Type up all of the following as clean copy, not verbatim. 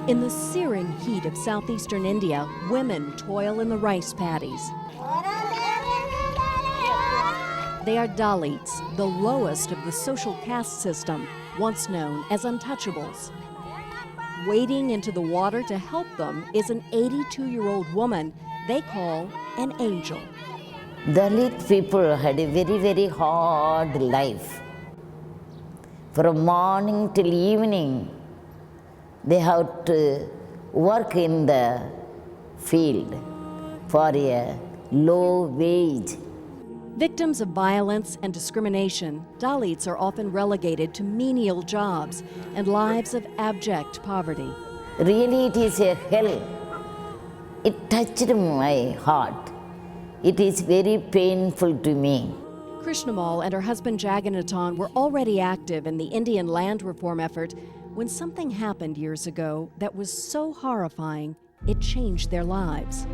In the searing heat of southeastern India, women toil in the rice paddies. They are Dalits, the lowest of the social caste system, once known as Untouchables. Wading into the water to help them is an 82-year-old woman they call an angel. Dalit people had a very, very hard life. From morning till evening, they have to work in the field for a low wage. Victims of violence and discrimination, Dalits are often relegated to menial jobs and lives of abject poverty. Really, it is a hell. It touched my heart. It is very painful to me. Krishnammal and her husband Jagannathan were already active in the Indian land reform effort when something happened years ago that was so horrifying it changed their lives.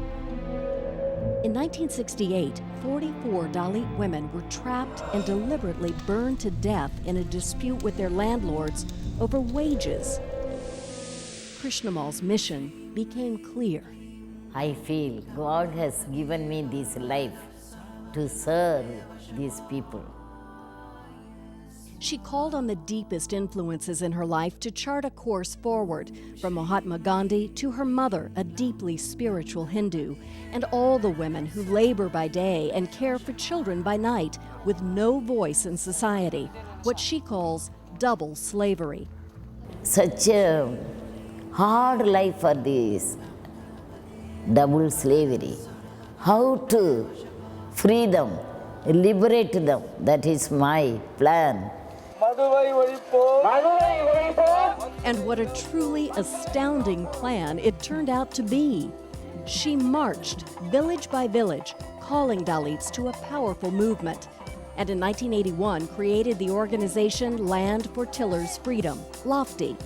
In 1968, 44 Dalit women were trapped and deliberately burned to death in a dispute with their landlords over wages. Krishnammal's mission became clear. I feel God has given me this life to serve these people. She called on the deepest influences in her life to chart a course forward, from Mahatma Gandhi to her mother, a deeply spiritual Hindu, and all the women who labor by day and care for children by night with no voice in society, what she calls double slavery. Such a hard life for this double slavery. How to free them, liberate them, that is my plan. And what a truly astounding plan it turned out to be. She marched village by village, calling Dalits to a powerful movement, and in 1981 created the organization Land for Tillers' Freedom, LAFTI.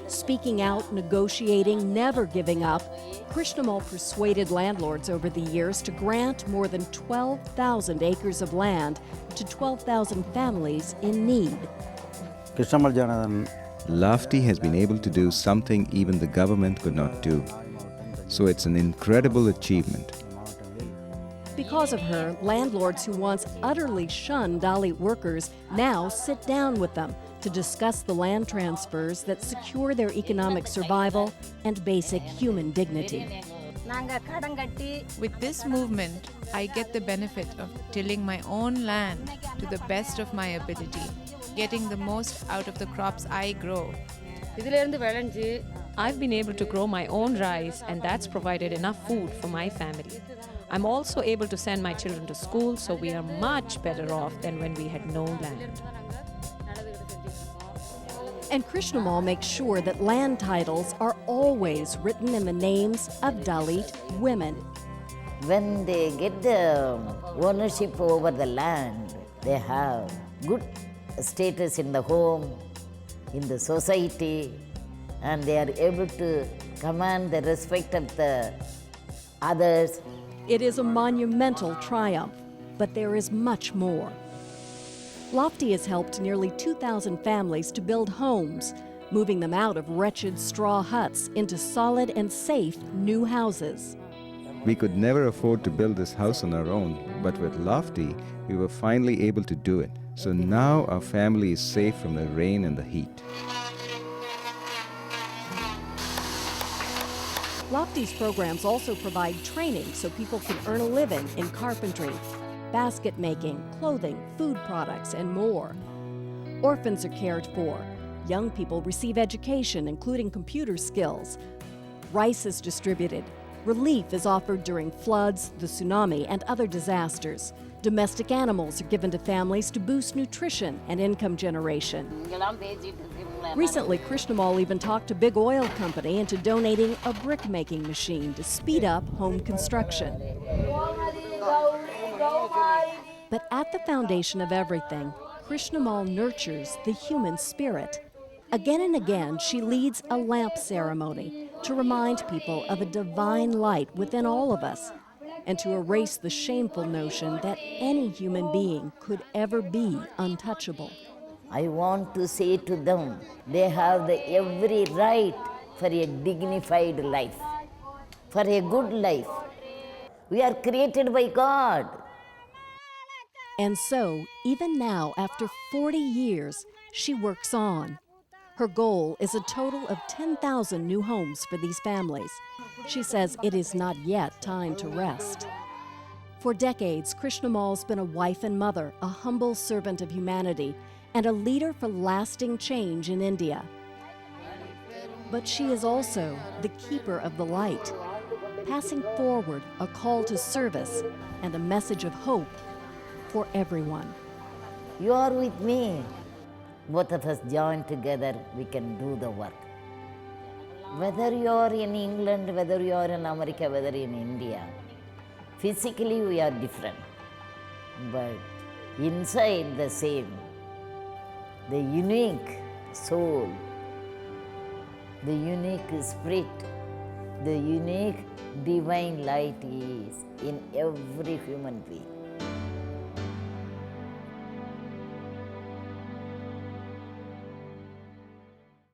Speaking out, negotiating, never giving up, Krishnammal persuaded landlords over the years to grant more than 12,000 acres of land to 12,000 families in need. Krishnammal Jagannathans. LAFTI has been able to do something even the government could not do. So it's an incredible achievement. Because of her, landlords who once utterly shunned Dalit workers now sit down with them to discuss the land transfers that secure their economic survival and basic human dignity. With this movement, I get the benefit of tilling my own land to the best of my ability, getting the most out of the crops I grow. I've been able to grow my own rice, and that's provided enough food for my family. I'm also able to send my children to school, so we are much better off than when we had no land. And Krishnammal makes sure that land titles are always written in the names of Dalit women. When they get the ownership over the land, they have good status in the home, in the society, and they are able to command the respect of the others. It is a monumental triumph, but there is much more. LAFTI has helped nearly 2,000 families to build homes, moving them out of wretched straw huts into solid and safe new houses. We could never afford to build this house on our own, but with LAFTI, we were finally able to do it. So now our family is safe from the rain and the heat. LAFTI's programs also provide training so people can earn a living in carpentry, basket making, clothing, food products, and more. Orphans are cared for. Young people receive education, including computer skills. Rice is distributed. Relief is offered during floods, the tsunami, and other disasters. Domestic animals are given to families to boost nutrition and income generation. Recently, Krishnammal even talked a big oil company into donating a brick-making machine to speed up home construction. But at the foundation of everything, Krishnammal nurtures the human spirit. Again and again, she leads a lamp ceremony to remind people of a divine light within all of us and to erase the shameful notion that any human being could ever be untouchable. I want to say to them, they have the every right for a dignified life, for a good life. We are created by God. And so, even now, after 40 years, she works on. Her goal is a total of 10,000 new homes for these families. She says it is not yet time to rest. For decades, Krishnammal's been a wife and mother, a humble servant of humanity, and a leader for lasting change in India. But she is also the keeper of the light, passing forward a call to service and a message of hope for everyone. You are with me. Both of us joined together, we can do the work. Whether you are in England, whether you are in America, whether in India, physically we are different, but inside the same. The unique soul, the unique spirit, the unique divine light is in every human being.